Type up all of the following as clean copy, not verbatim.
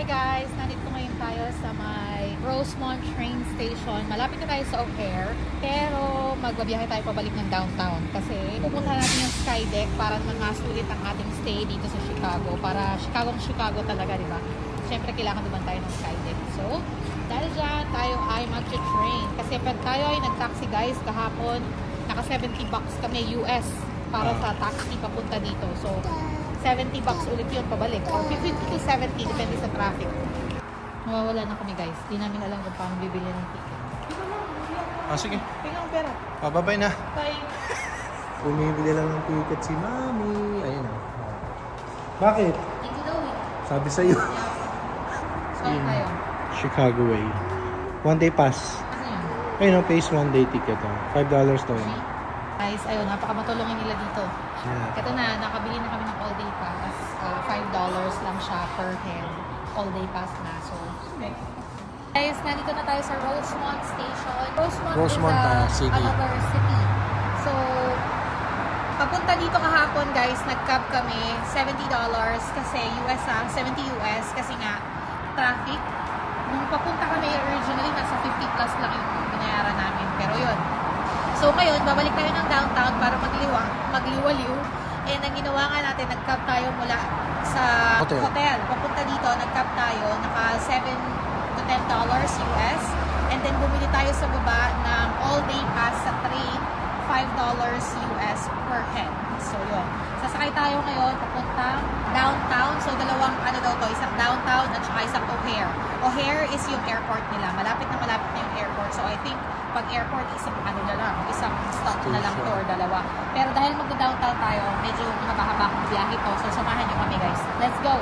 Hi guys! Nandito ngayon tayo sa may Rosemont train station. Malapit na tayo sa O'Hare. Pero magbabiyahe tayo pabalik ng downtown. Kasi pupunta natin yung Skydeck para masulit ang ating stay dito sa Chicago. Para Chicago talaga, di ba? Siyempre kailangan naman tayo ng Skydeck. So, dahil dyan tayo ay mag-train. Kasi pag tayo ay nag-taxi guys kahapon, naka $70 kami US para sa taxi papunta dito. So, $70 ulit yun pabalik. Or 50 to 70, depende sa traffic. Mawawala na kami guys. Di namin alam kung paano bibili ng ticket. Sige. Tingnan ang pera. Bye na. Bye. Bumibili lang ng ticket si Mami. Ayun na. Bakit? Hindi daw eh. Sabi sa'yo. Saan tayo? Chicago Way. One day pass. Ano yun? Ayun, pays one day ticket. $5 daw. Guys, ayun, napakamatulungin nila dito. Yeah. Ito na, nakabili na kami ng all day pass. $5 lang siya per head. All day pass na. So, guys, nandito na tayo sa Rosemont Station. Rosemont is City. Another city. So, papunta dito kahapon guys, nag-cab kami $70 kasi $70 US kasi nga traffic. Nung papunta kami originally, nasa 50 plus lang yung binayaran namin. Pero yun. So ngayon, babalik tayo ng downtown para magliwaliw. And ang ginawa nga natin, nag-cab tayo mula sa hotel. Papunta dito, nag-cab tayo, naka $7 to $10 US. And then bumili tayo sa baba ng all-day pass sa train, $5 US per head. So yun. Sasakay tayo ngayon, papuntang downtown. So dalawang, isang downtown at saka isang O'Hare. O'Hare is yung airport nila. Malapit na yung airport. So I think, pag airport, isang stop na lang to or dalawa. Pero dahil magda-downtown tayo, medyo mahaba-haba ang biyahe to. So samahan nyo kami guys. Let's go!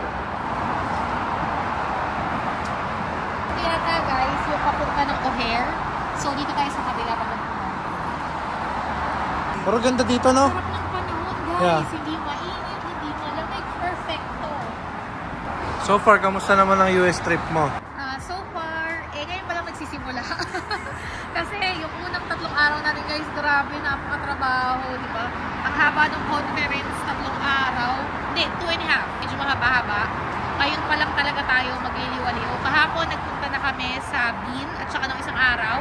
Ito yata guys, yung papunta ng O'Hare. So dito tayo sa kabila papunta. Pero ganda dito, no? Sarap ng panahon guys. Yeah. Hindi mainit, hindi malamig. Perfecto. So far, kamusta naman ang US trip mo? So far, ngayon pa lang nagsisimula. Kasi yung unang 3 araw natin guys, grabe, napakatrabaho, di ba? Ang haba ng conference, 3 araw. Hindi, 2.5. Medyo mahaba-haba. Ngayon pa lang talaga tayo magliliwaliw. Kahapon, nagpunta na kami sa Bean at saka ng isang araw.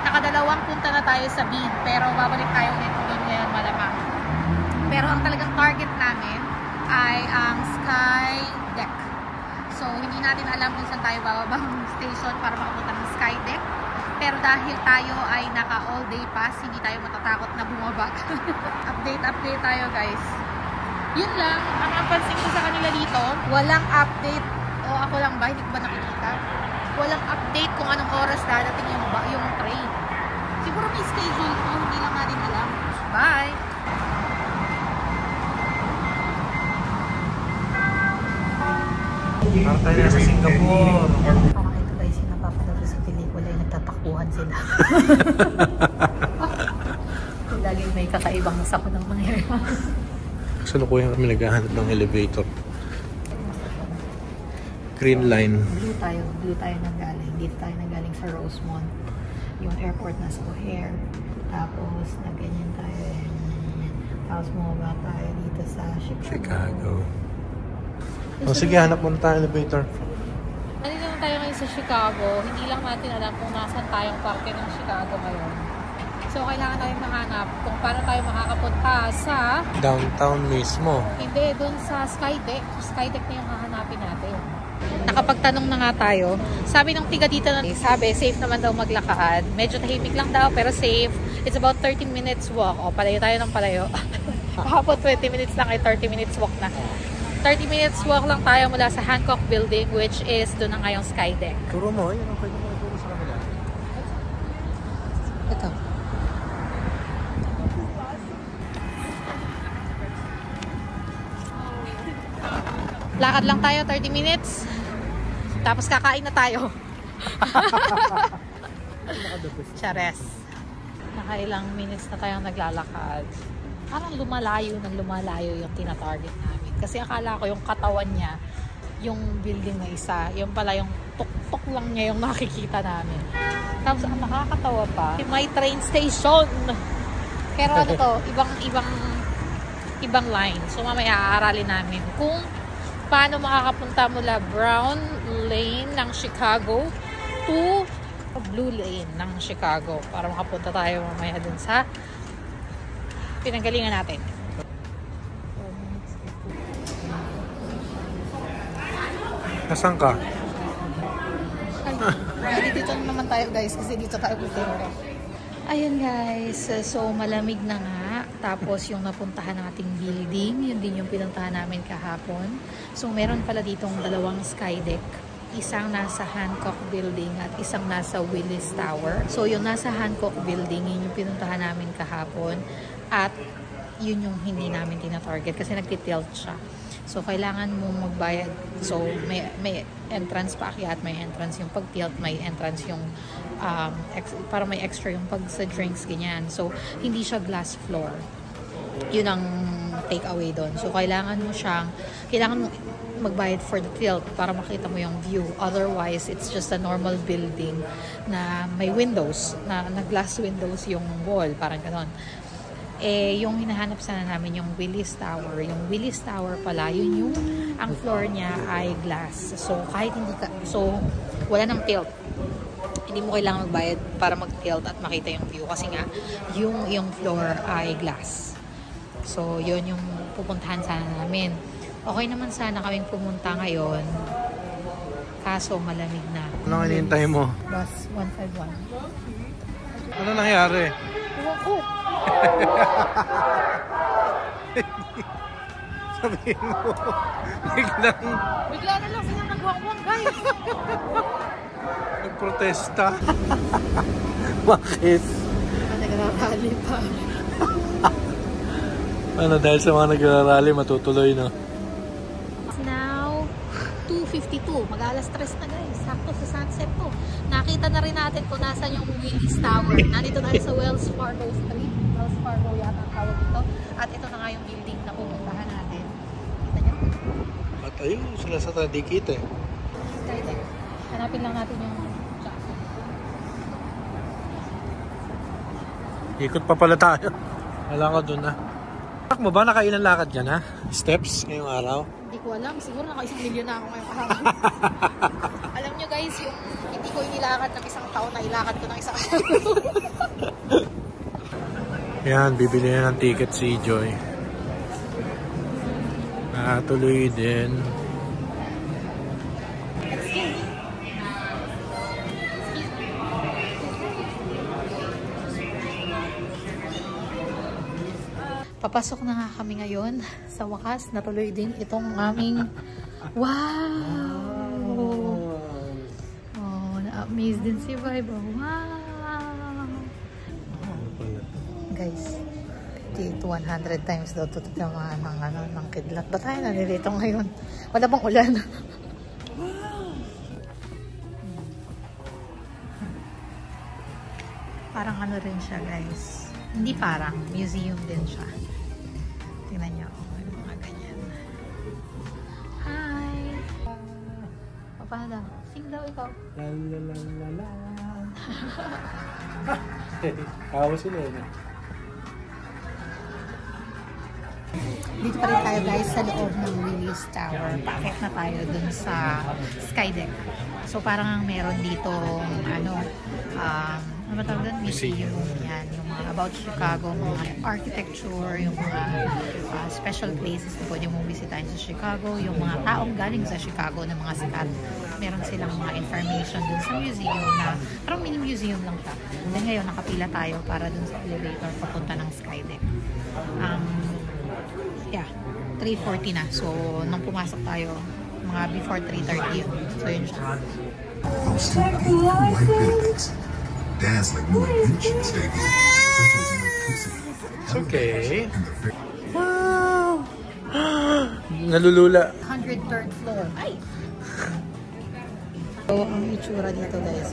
Nakadalawang punta na tayo sa Bean. Pero babalik tayo ulit doon ngayon malamang. Pero ang talagang target namin ay ang Skydeck. So, hindi natin alam kung saan tayo bababang station para makapunta ng Skydeck. Pero dahil tayo ay naka all day pass, hindi tayo matatakot na bumaba. Update tayo guys. Yun lang, ang napansin ko sa kanila dito, walang update. O ako lang ba, hindi ko ba nakikita? Walang update kung anong oras dadating yung train. Siguro may schedule ko, hindi lang natin alam. Bye! Parang tayo na sa Singapore. Parang ito guys, yung napapanood sa pelikula, yung nagtatakbuhan sila. Laging may kakaibang sakot ng mangyari. Salukuyan kami naghahanap ng elevator. Green line. Blue tayo nang galing. Dito tayo nang galing sa Rosemont. Yung airport nasa O'Hare. Tapos, nagganyan tayo. Tapos, bumaba tayo dito sa Chicago. O sige, hanap muna tayo elevator. Nandito naman tayo ngayon sa Chicago. Hindi lang natin alam kung nasan tayong parte ng Chicago ngayon. So, kailangan tayong mahanap kung paano tayo makakapunta sa downtown mismo. Hindi, dun sa Skydeck. Skydeck na yung hahanapin natin. Nakapagtanong na nga tayo. Sabi ng tiga dito, sabi, safe naman daw maglakad. Medyo tahimik lang daw, pero safe. It's about 13 minutes walk. O, palayo tayo ng palayo. Kahapon 20 minutes lang ay 30 minutes walk na. 30 minutes walk lang tayo mula sa Hancock Building, which is doon na ngayong Skydeck. Turo mo, yun ang pwede mo turo sa kanila. Ito. Lakad lang tayo, 30 minutes. Tapos kakain na tayo. Chares. Nakailang minutes na tayong naglalakad. Parang lumalayo yung tina-target namin. Kasi akala ko yung katawan niya, yung building na isa, yung pala yung tuk-tuk lang niya yung nakikita namin. Tapos ang nakakatawa pa, may train station. Pero ano to, ibang line. So mamaya aaralin namin kung paano makakapunta mula Brown Lane ng Chicago to Blue Lane ng Chicago para makapunta tayo mamaya dun sa pinanggalingan natin. Nasaan ka? Ay, dito naman tayo guys kasi dito tayo pupunta. Ayun guys, so malamig na nga. Tapos yung napuntahan nating building, yun din yung pinuntahan namin kahapon. So meron pala ditong dalawang sky deck. Isang nasa Hancock Building at isang nasa Willis Tower. So yung nasa Hancock Building, yun yung pinuntahan namin kahapon. At yun yung hindi namin tina-target kasi nagtitilt siya. So, kailangan mo magbayad. So, may entrance pa akyat, may entrance yung pag-tilt, may entrance yung para may extra yung pag sa drinks, ganyan. So, hindi siya glass floor. Yun ang take away doon. So, kailangan mo magbayad for the tilt para makita mo yung view. Otherwise, it's just a normal building na may windows, na glass windows yung wall, parang ganon. Yung hinahanap sana namin yung Willis Tower. Yung Willis Tower pala, yun yung ang floor niya ay glass. So, kahit hindi ka, so, wala nang tilt. Hindi mo kailangan magbayad para mag-tilt at makita yung view. Kasi nga, yung floor ay glass. So, yun yung pupuntahan sana namin. Okay naman sana kaming pumunta ngayon. Kaso, malamig na. Anong hinihintay mo? Bus 151. Ano nangyari? Ewan ko. Sabihin mo, Bigla na lang silang nagwawang guys. nagprotesta. Bakit? Nagrarally pa. Ano, dahil sa mga nagrarally, matutuloy, no? It's now 2:52. Mag-alas 3 na guys. Sakto sa sunset to. Nakita na rin natin kung nasan yung Willis Tower. Nandito tayo sa Wells Fargo Street. Wells Fargo yata ang tawag dito. At ito na nga yung building na pupuntahan natin. Kita nyo? At ayun, sila sa tadikit eh. Skydeck. Hanapin lang natin yung Ikot pa pala tayo. Wala ka dun, ha? Pak mo ba? Nakailan lakad ka na? Steps ngayong araw? Hindi ko alam. Siguro naka-1 million na ako ngayong kahapon. Alam nyo guys, yung hindi ko inilakad ng isang taon na ilakad ko ng isang araw. Yan, bibili na ng ticket si Joy. Tuloy din. Papasok na nga kami ngayon. Sa wakas, natuloy din itong aming wow! Oh, na-amaze din si Vibe. Wow! Guys, 50 to 100 times daw ito ng kidlat. Ba't tayo nalilito ngayon? Wala bang ulan? Parang ano rin siya guys. Hindi parang, museum din siya. Tingnan niyo, yung mga ganyan. Hi! Paano daw? Sing daw ikaw. La la la la la. Kawa sila eh. Dito pa rin tayo guys sa loob ng Willis Tower. Paakit na tayo dun sa Skydeck. So parang meron dito ano ba tawag doon? Museum. Yan, yung mga about Chicago, mga architecture, yung mga special places na pwede mong bisitahin sa Chicago, yung mga taong galing sa Chicago na mga sikat. Meron silang mga information dun sa museum na parang mini museum lang siya. Then ngayon nakapila tayo para dun sa elevator papunta ng Skydeck. Yeah, 3:40 na. So, nung pumasok tayo, mga before 3:30 yun. So, yun siya. White buildings, dazzling new inventions debut, such as electricity. Okay. Wow! Nalulula. 103rd floor. Ay! So, ang itsura dito guys.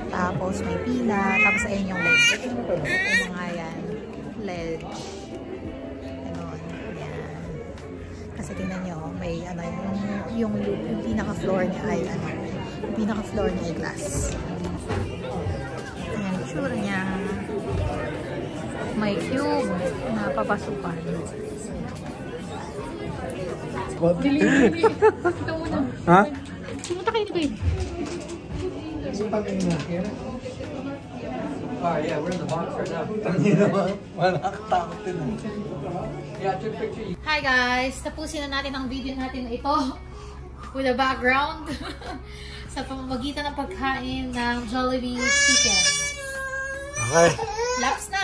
Tapos, may pila. Tapos, ayun yung ledge. Yung mga yan. Ledge. Kasi tingnan nyo, may ano, yung pinaka-floor niya ay ano, yung pinaka-floor niya ay glass. Ayan, sure niya. May cube na papasukan. Dili. Ito muna. Ha? Pumunta kayo ni Babe. Yeah, we're in the box right now. Yeah, I took a picture. Hi guys! Tapusin na natin ang video natin na ito with a background sa pamamagitan ng pagkain ng Jollibee chicken. Okay. Laps na!